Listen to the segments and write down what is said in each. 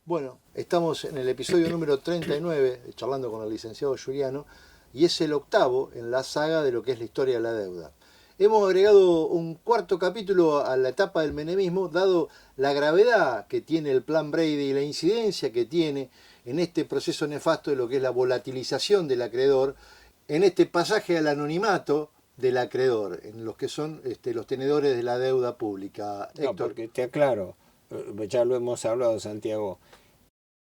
Bueno, estamos en el episodio número 39, charlando con el licenciado Giuliano, y es el octavo en la saga de lo que es la historia de la deuda. Hemos agregado un cuarto capítulo a la etapa del menemismo, dado la gravedad que tiene el plan Brady y la incidencia que tiene en este proceso nefasto de lo que es la volatilización del acreedor, en este pasaje al anonimato del acreedor, en los que son los tenedores de la deuda pública. No, Héctor. porque te aclaro, ya lo hemos hablado, Santiago.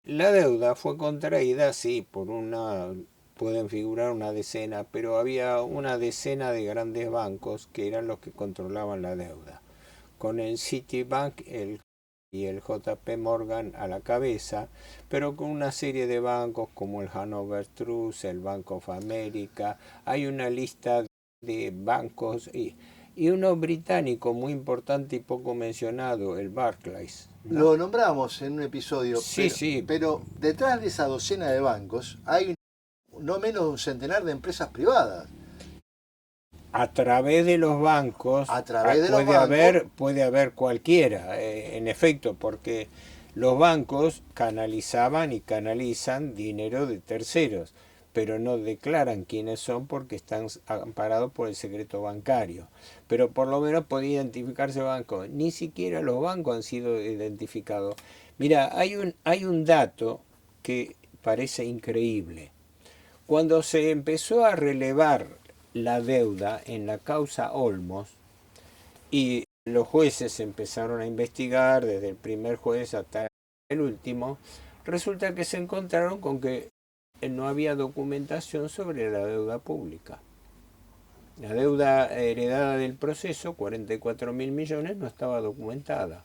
La deuda fue contraída, sí, pueden figurar una decena, pero había una decena de grandes bancos que eran los que controlaban la deuda. Con el Citibank y el JP Morgan a la cabeza, pero con una serie de bancos como el Hanover Trust, el Bank of America. Hay una lista de bancos y uno británico muy importante y poco mencionado, el Barclays, ¿no? Lo nombramos en un episodio, Sí, sí, pero detrás de esa docena de bancos hay no menos de un centenar de empresas privadas. a través de los bancos A través de los bancos, puede haber cualquiera, en efecto, porque los bancos canalizaban y canalizan dinero de terceros, pero no declaran quiénes son porque están amparados por el secreto bancario. Pero por lo menos podía identificarse bancos. Ni siquiera los bancos han sido identificados. Mira, hay un dato que parece increíble. Cuando se empezó a relevar la deuda en la causa Olmos y los jueces empezaron a investigar desde el primer juez hasta el último, resulta que se encontraron con que no había documentación sobre la deuda pública. La deuda heredada del proceso, 44.000 millones, no estaba documentada.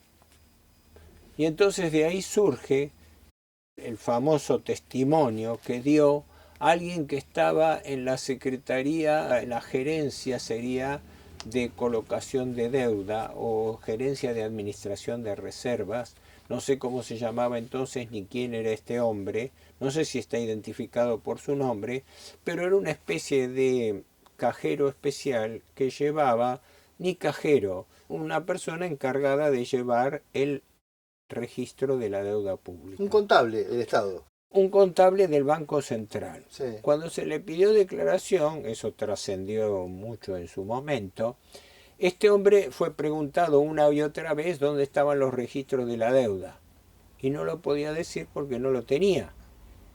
Y entonces de ahí surge el famoso testimonio que dio alguien que estaba en la secretaría, en la gerencia sería de colocación de deuda o gerencia de administración de reservas. No sé cómo se llamaba entonces ni quién era este hombre, no sé si está identificado por su nombre, pero era una especie de cajero especial que llevaba, ni cajero, una persona encargada de llevar el registro de la deuda un pública. contable del Estado. Un contable del Banco Central. Sí. Cuando se le pidió declaración, eso trascendió mucho en su momento, este hombre fue preguntado una y otra vez dónde estaban los registros de la deuda y no lo podía decir porque no lo tenía.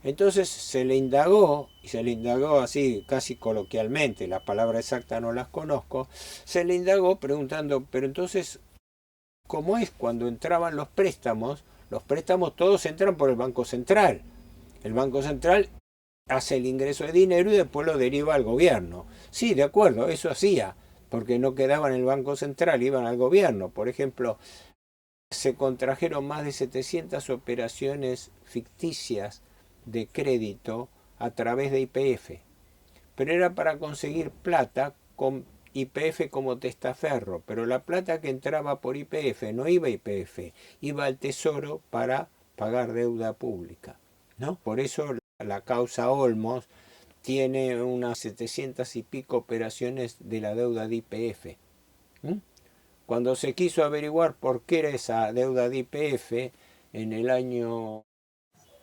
Entonces se le indagó, y se le indagó así casi coloquialmente, las palabras exactas no las conozco, se le indagó preguntando, pero entonces, ¿cómo es cuando entraban los préstamos todos entran por el Banco Central? El Banco Central hace el ingreso de dinero y después lo deriva al gobierno. Sí, de acuerdo, eso hacía, porque no quedaba en el Banco Central, iban al gobierno. Por ejemplo, se contrajeron más de 700 operaciones ficticias de crédito a través de YPF, pero era para conseguir plata con YPF como testaferro, pero la plata que entraba por YPF no iba a YPF, iba al Tesoro para pagar deuda pública, ¿no? Por eso la causa Olmos tiene unas 700 y pico operaciones de la deuda de YPF. ¿Mm? Cuando se quiso averiguar por qué era esa deuda de YPF, en el año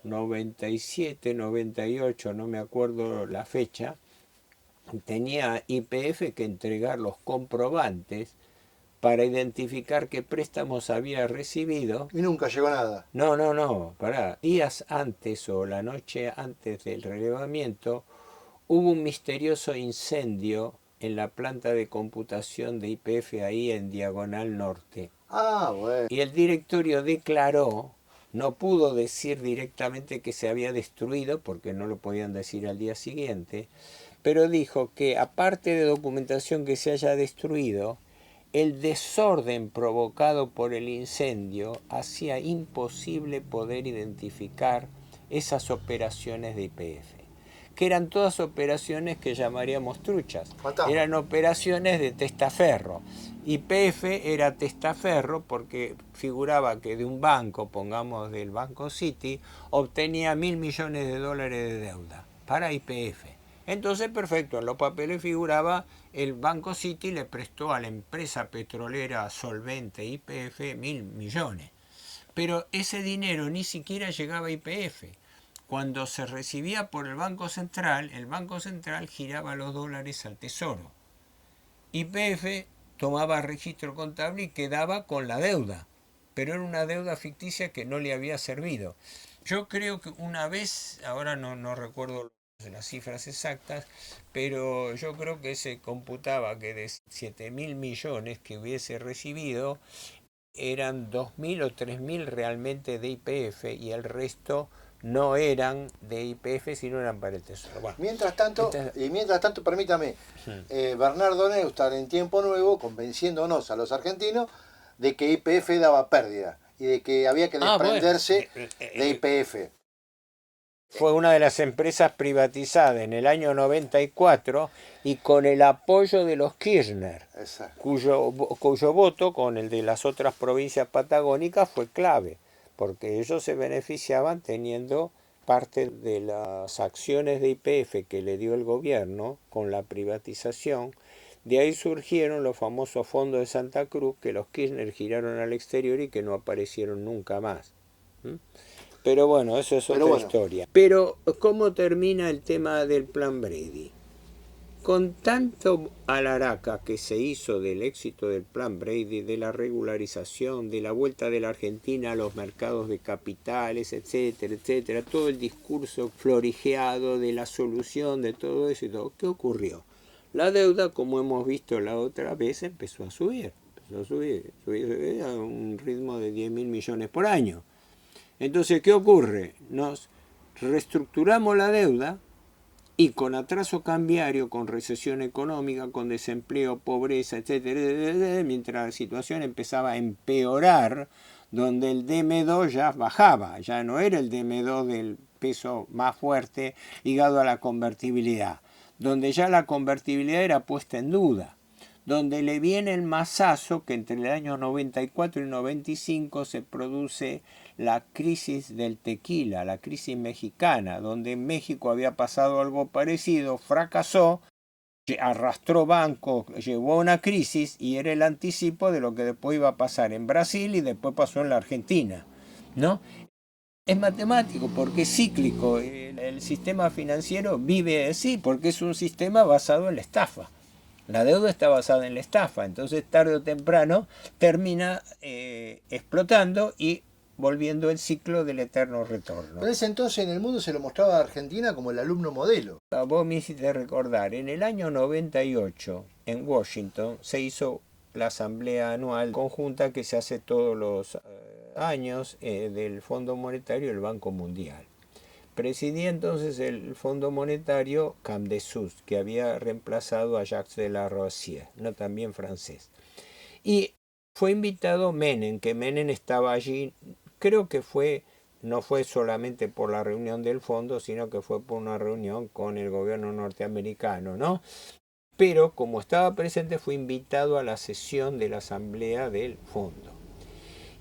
97, 98, no me acuerdo la fecha, tenía YPF que entregar los comprobantes para identificar qué préstamos había recibido. Y nunca llegó nada. No, pará. Días antes o la noche antes del relevamiento hubo un misterioso incendio en la planta de computación de YPF ahí en Diagonal Norte. Ah, bueno. Y el directorio declaró, no pudo decir directamente que se había destruido, porque no lo podían decir al día siguiente, pero dijo que aparte de documentación que se haya destruido, el desorden provocado por el incendio hacía imposible poder identificar esas operaciones de YPF, que eran todas operaciones que llamaríamos truchas. Fantasma. Eran operaciones de testaferro. YPF era testaferro porque figuraba que de un banco, pongamos del Banco City, obtenía 1.000 millones de dólares de deuda para YPF. Entonces, perfecto, en los papeles figuraba el Banco City le prestó a la empresa petrolera solvente YPF 1.000 millones. pero ese dinero ni siquiera llegaba a YPF. Cuando se recibía por el Banco Central giraba los dólares al Tesoro. YPF tomaba registro contable y quedaba con la deuda, pero era una deuda ficticia que no le había servido. Yo creo que una vez, ahora no recuerdo las cifras exactas, pero yo creo que se computaba que de 7.000 millones que hubiese recibido, eran 2.000 o 3.000 realmente de YPF y el resto no eran de YPF, sino eran para el Tesoro. Bueno, mientras tanto, permítame, Bernardo Neustadt en Tiempo Nuevo convenciéndonos a los argentinos de que YPF daba pérdida y de que había que desprenderse de YPF. Fue una de las empresas privatizadas en el año 94 y con el apoyo de los Kirchner, cuyo voto con el de las otras provincias patagónicas fue clave, porque ellos se beneficiaban teniendo parte de las acciones de YPF que le dio el gobierno con la privatización. De ahí surgieron los famosos fondos de Santa Cruz que los Kirchner giraron al exterior y que no aparecieron nunca más. Pero bueno, eso es otra historia. Pero, ¿cómo termina el tema del Plan Brady? Con tanto alaraca que se hizo del éxito del Plan Brady, de la regularización, de la vuelta de la Argentina a los mercados de capitales, etcétera, etcétera, todo el discurso florigeado de la solución de todo eso y todo, ¿qué ocurrió? La deuda, como hemos visto la otra vez, empezó a subir a un ritmo de 10.000 millones por año. Entonces, ¿qué ocurre? Nos reestructuramos la deuda y con atraso cambiario, con recesión económica, con desempleo, pobreza, etcétera, mientras la situación empezaba a empeorar, donde el DM2 ya bajaba, ya no era el DM2 del peso más fuerte ligado a la convertibilidad, donde ya la convertibilidad era puesta en duda, donde le viene el masazo que entre el año 94 y 95 se produce la crisis del tequila, la crisis mexicana, donde en México había pasado algo parecido, fracasó, arrastró bancos, llevó a una crisis y era el anticipo de lo que después iba a pasar en Brasil y después pasó en la Argentina, ¿no? Es matemático porque es cíclico, el sistema financiero vive así porque es un sistema basado en la estafa. La deuda está basada en la estafa, entonces tarde o temprano termina explotando y volviendo el ciclo del eterno retorno. Pero ese entonces en el mundo se lo mostraba a Argentina como el alumno modelo. Vos me hiciste recordar, en el año 98 en Washington se hizo la asamblea anual conjunta que se hace todos los años del Fondo Monetario y el Banco Mundial. Presidía entonces el Fondo Monetario Camdessus, que había reemplazado a Jacques de la Rosière, no también francés. Y fue invitado Menem, que Menem estaba allí, creo que no fue solamente por la reunión del fondo, sino que fue por una reunión con el gobierno norteamericano, ¿no? Pero como estaba presente fue invitado a la sesión de la asamblea del fondo.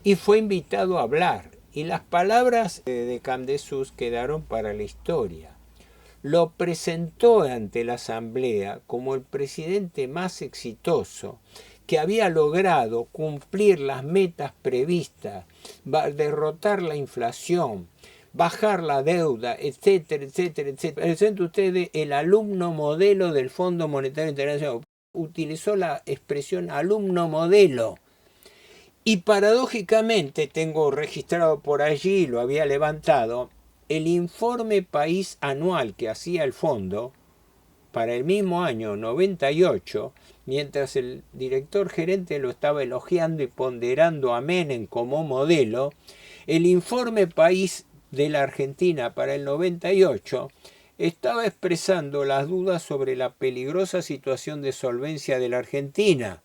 Y fue invitado a hablar. Y las palabras de Camdessus quedaron para la historia. Lo presentó ante la asamblea como el presidente más exitoso que había logrado cumplir las metas previstas, derrotar la inflación, bajar la deuda, etcétera, etcétera, etcétera. Presenta usted el alumno modelo del Fondo Monetario Internacional. Utilizó la expresión alumno modelo. Y paradójicamente, tengo registrado por allí, lo había levantado, el informe país anual que hacía el fondo para el mismo año 98, mientras el director gerente lo estaba elogiando y ponderando a Menem como modelo, el informe país de la Argentina para el 98 estaba expresando las dudas sobre la peligrosa situación de solvencia de la Argentina,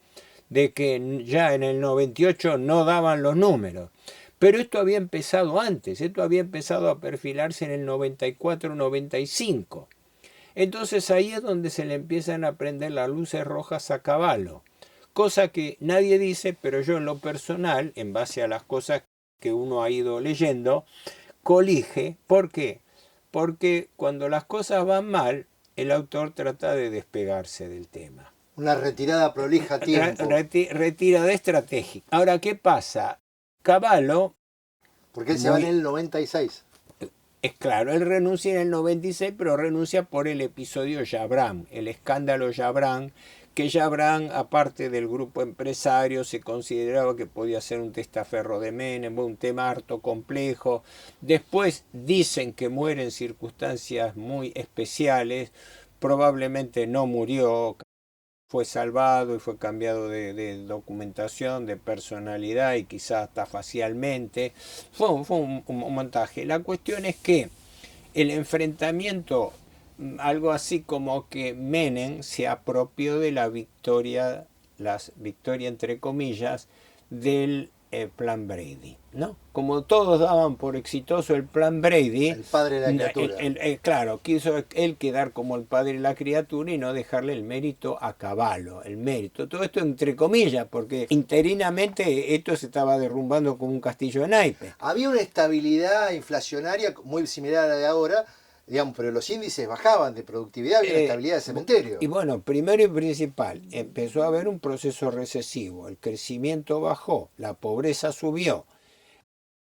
de que ya en el 98 no daban los números. Pero esto había empezado antes, esto había empezado a perfilarse en el 94-95. Entonces ahí es donde se le empiezan a prender las luces rojas a Cavallo, cosa que nadie dice, pero yo en lo personal, en base a las cosas que uno ha ido leyendo, colige. ¿Por qué? Porque cuando las cosas van mal, el autor trata de despegarse del tema. Una retirada prolija a tiempo. Retirada estratégica. Ahora, ¿qué pasa? Cavallo Porque él se va en el 96. Es claro, él renuncia en el 96, pero renuncia por el episodio Jabran, el escándalo Jabran, que Jabran, aparte del grupo empresario, se consideraba que podía ser un testaferro de Menem, un tema harto complejo. Después dicen que muere en circunstancias muy especiales, probablemente no murió, fue salvado y fue cambiado de documentación, de personalidad y quizás hasta facialmente. Fue un montaje. La cuestión es que el enfrentamiento, algo así como que Menem se apropió de la victoria entre comillas, del plan Brady, ¿no? Como todos daban por exitoso el plan Brady, el padre de la criatura. Claro, quiso él quedar como el padre de la criatura y no dejarle el mérito a Cavallo, el mérito. Todo esto entre comillas, porque interinamente esto se estaba derrumbando como un castillo de naipes. Había una estabilidad inflacionaria muy similar a la de ahora, digamos, pero los índices bajaban de productividad, había una estabilidad de cementerio. Y bueno, primero y principal, empezó a haber un proceso recesivo, el crecimiento bajó, la pobreza subió,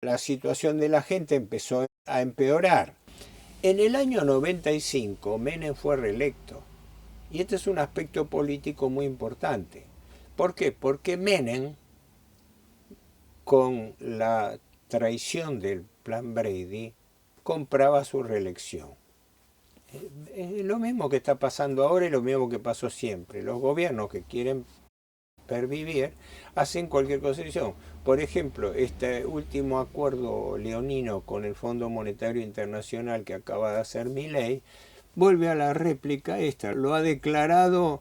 la situación de la gente empezó a empeorar. En el año 95 Menem fue reelecto, y este es un aspecto político muy importante. ¿Por qué? Porque Menem, con la traición del plan Brady, compraba su reelección. Es lo mismo que está pasando ahora y lo mismo que pasó siempre. Los gobiernos que quieren pervivir hacen cualquier concesión. Por ejemplo, este último acuerdo leonino con el Fondo Monetario Internacional que acaba de hacer Milei vuelve a la réplica esta. Lo ha declarado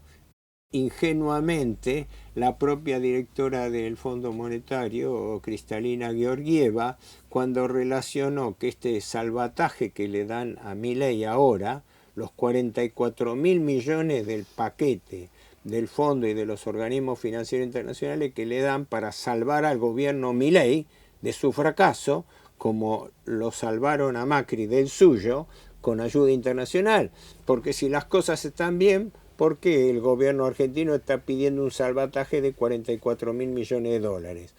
ingenuamente la propia directora del Fondo Monetario, Kristalina Georgieva, cuando relacionó que este salvataje que le dan a Milei ahora, los 44.000 millones del paquete del fondo y de los organismos financieros internacionales que le dan para salvar al gobierno Milei de su fracaso, como lo salvaron a Macri del suyo, con ayuda internacional. Porque si las cosas están bien, ¿por qué el gobierno argentino está pidiendo un salvataje de 44.000 millones de dólares?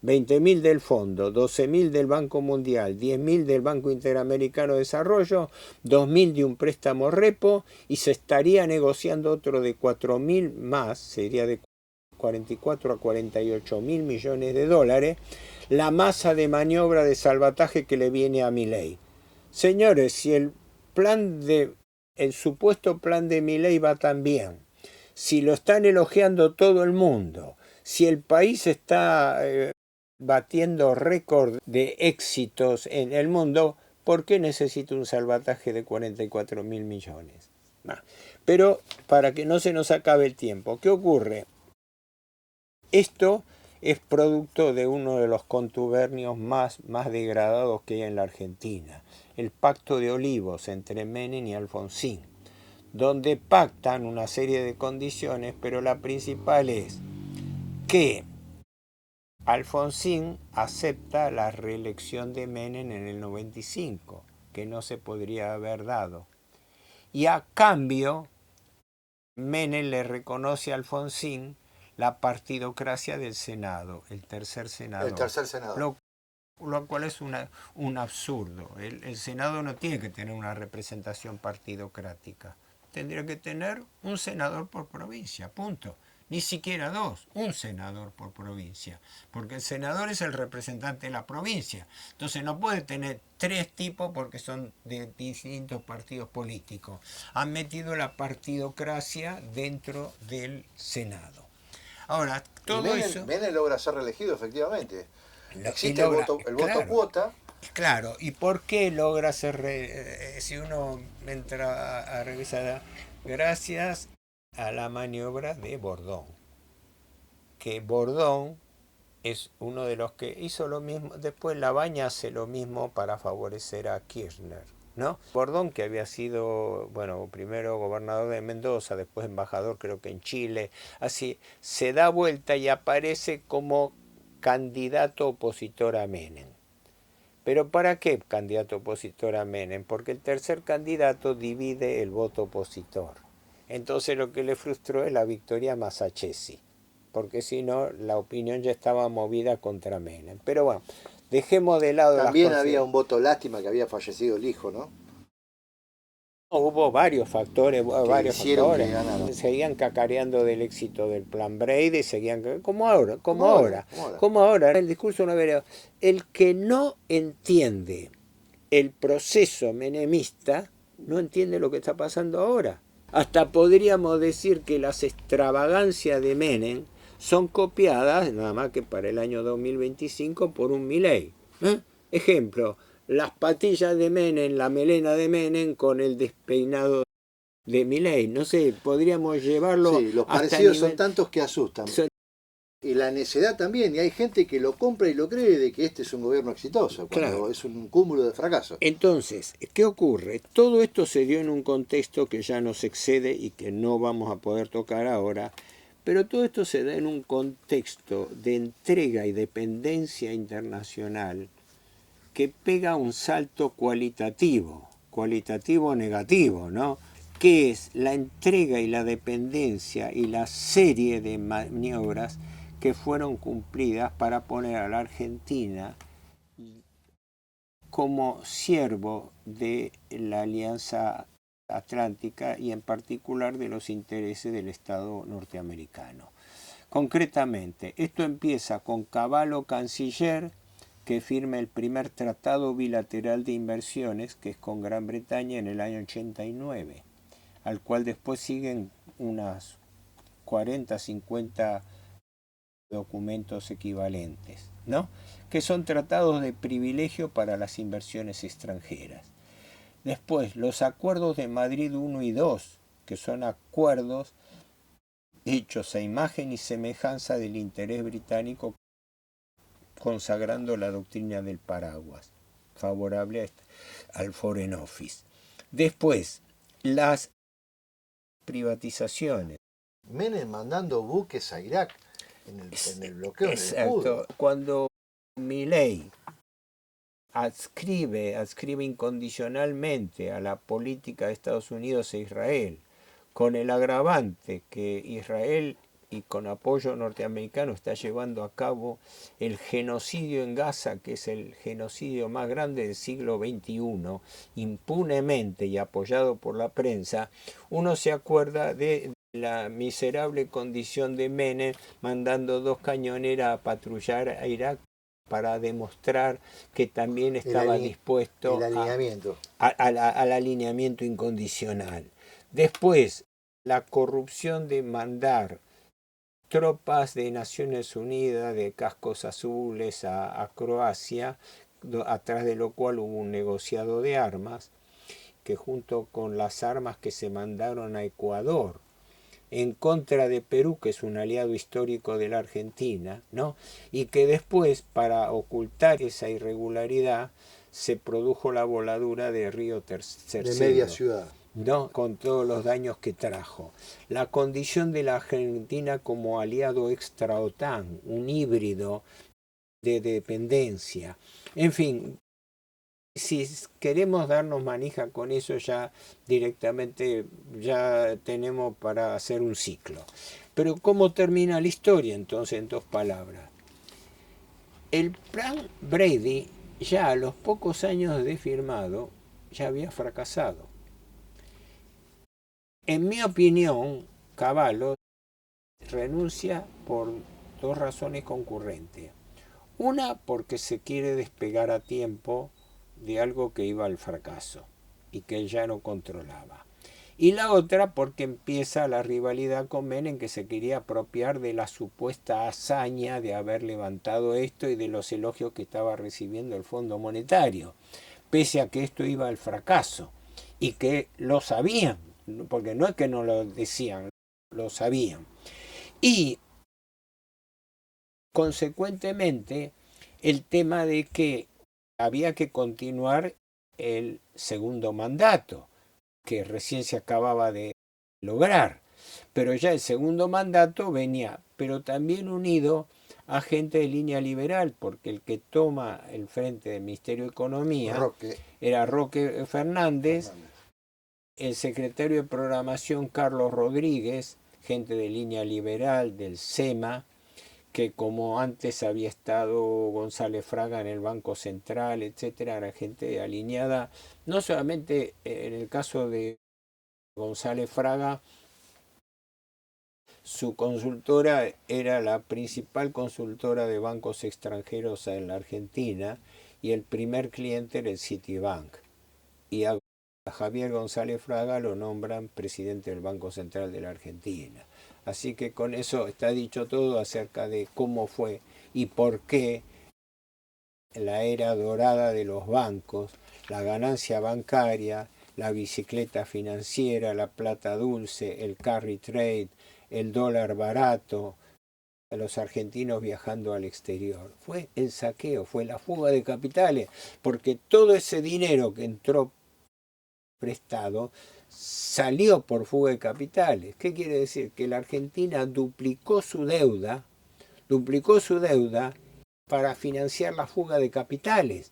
20.000 del Fondo, 12.000 del Banco Mundial, 10.000 del Banco Interamericano de Desarrollo, 2.000 de un préstamo repo, y se estaría negociando otro de 4.000 más, sería de 44 a 48.000 millones de dólares, la masa de maniobra de salvataje que le viene a Milei. Señores, si el supuesto plan de Milei va tan bien, si lo están elogiando todo el mundo, si el país está batiendo récord de éxitos en el mundo, ¿por qué necesita un salvataje de 44.000 millones? Nah. Pero para que no se nos acabe el tiempo, ¿qué ocurre? Esto es producto de uno de los contubernios más degradados que hay en la Argentina, el Pacto de Olivos entre Menem y Alfonsín, donde pactan una serie de condiciones, pero la principal es que Alfonsín acepta la reelección de Menem en el 95, que no se podría haber dado. Y a cambio, Menem le reconoce a Alfonsín la partidocracia del Senado, el tercer Senado. El tercer Senado. Lo cual es un absurdo. El Senado no tiene que tener una representación partidocrática. Tendría que tener un senador por provincia, punto. Ni siquiera dos, un senador por provincia, porque el senador es el representante de la provincia. Entonces no puede tener tres tipos porque son de distintos partidos políticos. Han metido la partidocracia dentro del Senado. Ahora, todo eso... Menem logra ser reelegido, efectivamente. Existe logra, el voto cuota. Claro, ¿y por qué logra ser... si uno entra a revisar, gracias a la maniobra de Bordón, que Bordón es uno de los que hizo lo mismo, después Labaña hace lo mismo para favorecer a Kirchner, ¿no? Bordón, que había sido, bueno, primero gobernador de Mendoza, después embajador creo que en Chile, así, se da vuelta y aparece como candidato opositor a Menem. ¿Pero para qué candidato opositor a Menem? Porque el tercer candidato divide el voto opositor. Entonces lo que le frustró es la victoria a Masachesi, porque si no la opinión ya estaba movida contra Menem. Pero bueno, Dejemos de lado También las había cosas. un voto lástima que había fallecido el hijo, ¿no? Hubo varios factores, Que hicieron que ganaran. Seguían cacareando del éxito del plan Brady, seguían como ahora, Como ahora, como ahora. como ahora. El discurso no verá. El que no entiende el proceso menemista no entiende lo que está pasando ahora. Hasta podríamos decir que las extravagancias de Menem son copiadas, nada más que para el año 2025, por un Milei. Ejemplo, las patillas de Menem, la melena de Menem con el despeinado de Milei. No sé, podríamos llevarlo Sí, los hasta parecidos son nivel... tantos que asustan. Y la necedad también, y hay gente que lo compra y lo cree de que este es un gobierno exitoso, cuando Claro. es un cúmulo de fracasos. Entonces, ¿qué ocurre? Todo esto se dio en un contexto que ya nos excede y que no vamos a poder tocar ahora, pero todo esto se da en un contexto de entrega y dependencia internacional que pega un salto cualitativo negativo, ¿no? Que es la entrega y la dependencia y la serie de maniobras que fueron cumplidas para poner a la Argentina como siervo de la Alianza Atlántica y en particular de los intereses del Estado norteamericano. Concretamente, esto empieza con Cavallo canciller, que firma el primer tratado bilateral de inversiones, que es con Gran Bretaña en el año 89, al cual después siguen unas 40, 50 documentos equivalentes, ¿no? Que son tratados de privilegio para las inversiones extranjeras. Después, los acuerdos de Madrid 1 y 2, que son acuerdos hechos a imagen y semejanza del interés británico, consagrando la doctrina del paraguas, favorable al Foreign Office. Después, las privatizaciones. Menem mandando buques a Irak en el bloqueo, en el escudo. Exacto. Cuando Milei adscribe incondicionalmente a la política de Estados Unidos e Israel, con el agravante que Israel y con apoyo norteamericano está llevando a cabo el genocidio en Gaza, que es el genocidio más grande del siglo XXI, impunemente y apoyado por la prensa, uno se acuerda de la miserable condición de Menem mandando 2 cañoneras a patrullar a Irak para demostrar que también estaba dispuesto al alineamiento incondicional. Después, la corrupción de mandar tropas de Naciones Unidas de cascos azules a Croacia, atrás de lo cual hubo un negociado de armas, que junto con las armas que se mandaron a Ecuador, en contra de Perú, que es un aliado histórico de la Argentina, ¿no? Y que después, para ocultar esa irregularidad, se produjo la voladura de Río Tercero. De media ciudad. ¿No? Con todos los daños que trajo. La condición de la Argentina como aliado extra OTAN, un híbrido de dependencia. En fin, si queremos darnos manija con eso, ya directamente ya tenemos para hacer un ciclo. Pero ¿cómo termina la historia entonces en 2 palabras? El plan Brady, ya a los pocos años de firmado, ya había fracasado. En mi opinión, Cavallo renuncia por 2 razones concurrentes. Una, porque se quiere despegar a tiempo de algo que iba al fracaso y que él ya no controlaba. Y la otra, porque empieza la rivalidad con Menem, que se quería apropiar de la supuesta hazaña de haber levantado esto y de los elogios que estaba recibiendo el Fondo Monetario, pese a que esto iba al fracaso y que lo sabían, porque no es que no lo decían, lo sabían. Y consecuentemente el tema de que había que continuar el segundo mandato, que recién se acababa de lograr, pero ya el segundo mandato venía, pero también unido a gente de línea liberal, porque el que toma el frente del Ministerio de Economía era Roque Fernández, el secretario de Programación Carlos Rodríguez, gente de línea liberal del SEMA, que como antes había estado González Fraga en el Banco Central, etcétera, era gente alineada, no solamente en el caso de González Fraga, su consultora era la principal consultora de bancos extranjeros en la Argentina y el primer cliente era el Citibank. Y a Javier González Fraga lo nombran presidente del Banco Central de la Argentina. Así que con eso está dicho todo acerca de cómo fue y por qué la era dorada de los bancos, la ganancia bancaria, la bicicleta financiera, la plata dulce, el carry trade, el dólar barato, a los argentinos viajando al exterior. Fue el saqueo, fue la fuga de capitales, porque todo ese dinero que entró prestado salió por fuga de capitales. ¿Qué quiere decir? Que la Argentina duplicó su deuda para financiar la fuga de capitales,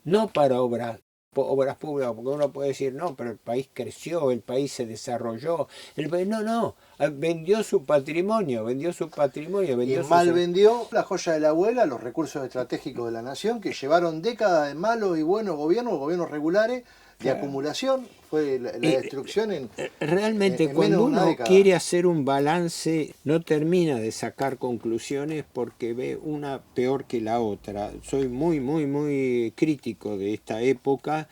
no para obras públicas, porque uno puede decir, no, pero el país creció, el país se desarrolló, el país, no, vendió su patrimonio, Y mal vendió la joya de la abuela, los recursos estratégicos de la nación, que llevaron décadas de malos y buenos gobiernos regulares, de acumulación, fue la destrucción realmente en cuando menos de una uno década. quiere hacer un balance no termina de sacar conclusiones porque ve una peor que la otra. Soy muy crítico de esta época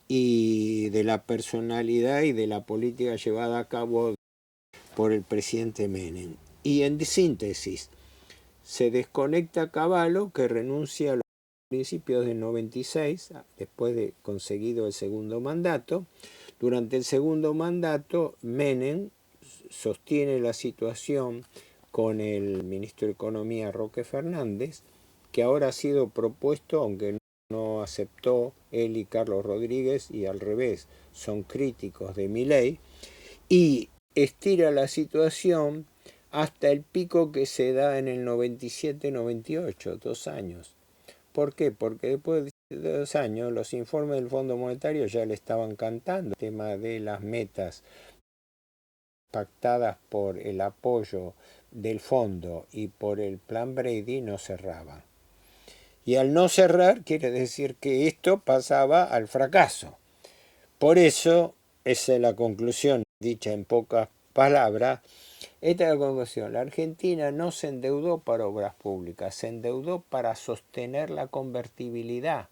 y de la personalidad y de la política llevada a cabo por el presidente Menem. Y en síntesis, se desconecta Cavallo, que renuncia a los principios del 96, después de conseguido el segundo mandato. Durante el segundo mandato, Menem sostiene la situación con el ministro de Economía, Roque Fernández, que ahora ha sido propuesto, aunque no aceptó él y Carlos Rodríguez, y al revés, son críticos de Milei, y estira la situación hasta el pico que se da en el 97-98, 2 años. ¿Por qué? Porque después de 2 años los informes del Fondo Monetario ya le estaban cantando el tema de las metas pactadas por el apoyo del fondo y por el plan Brady no cerraban. Y al no cerrar quiere decir que esto pasaba al fracaso. Por eso, esa es la conclusión, dicha en pocas palabras. Esta es la conclusión. La Argentina no se endeudó para obras públicas, se endeudó para sostener la convertibilidad.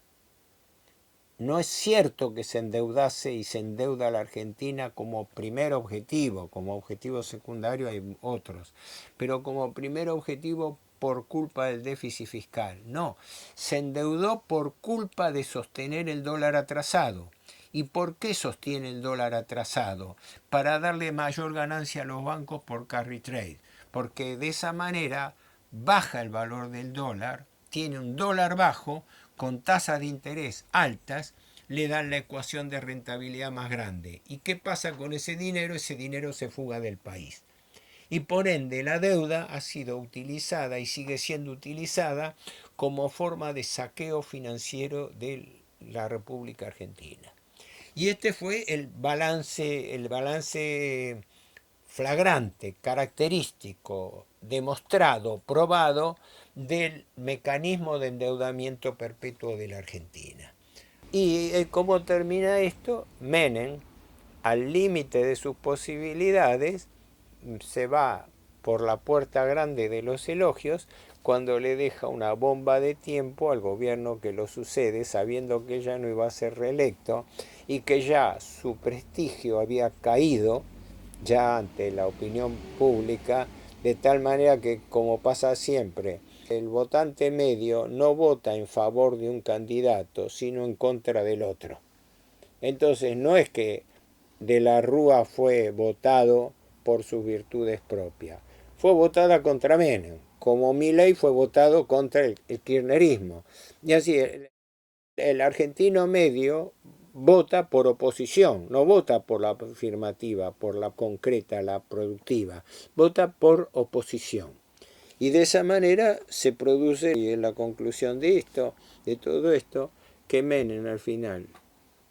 No es cierto que se endeudase y se endeuda la Argentina como primer objetivo, como objetivo secundario hay otros, pero como primer objetivo por culpa del déficit fiscal. No, se endeudó por culpa de sostener el dólar atrasado. ¿Y por qué sostiene el dólar atrasado? Para darle mayor ganancia a los bancos por carry trade, porque de esa manera baja el valor del dólar, tiene un dólar bajo, con tasas de interés altas, le dan la ecuación de rentabilidad más grande. ¿Y qué pasa con ese dinero? Ese dinero se fuga del país. Y por ende la deuda ha sido utilizada y sigue siendo utilizada como forma de saqueo financiero de la República Argentina. Y este fue el balance flagrante, característico, demostrado, probado del mecanismo de endeudamiento perpetuo de la Argentina. ¿Y cómo termina esto? Menem, al límite de sus posibilidades, se va por la puerta grande de los elogios cuando le deja una bomba de tiempo al gobierno que lo sucede, sabiendo que ya no iba a ser reelecto y que ya su prestigio había caído ya ante la opinión pública, de tal manera que, como pasa siempre, el votante medio no vota en favor de un candidato, sino en contra del otro. Entonces no es que de la Rúa fue votado por sus virtudes propias, fue votada contra Menem, como Milei fue votado contra el kirchnerismo. Y así el argentino medio vota por oposición, no vota por la afirmativa, por la concreta, la productiva, vota por oposición. Y de esa manera se produce, y es la conclusión de esto, de todo esto, que Menem al final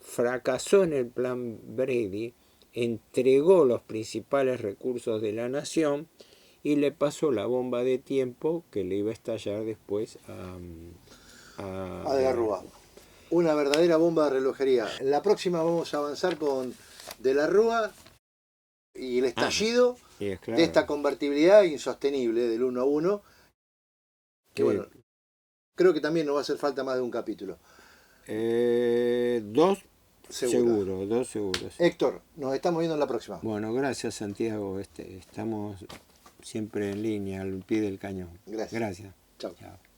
fracasó en el plan Brady, entregó los principales recursos de la nación y le pasó la bomba de tiempo que le iba a estallar después A De la Rúa. Una verdadera bomba de relojería. En la próxima vamos a avanzar con De la Rúa y el estallido y claro, de esta convertibilidad insostenible del 1 a 1. Que bueno, creo que también nos va a hacer falta más de un capítulo. 2 seguro, 2 seguros. Héctor, nos estamos viendo en la próxima. Bueno, gracias Santiago. Estamos siempre en línea, al pie del cañón. Gracias. Gracias. Chao. Chao.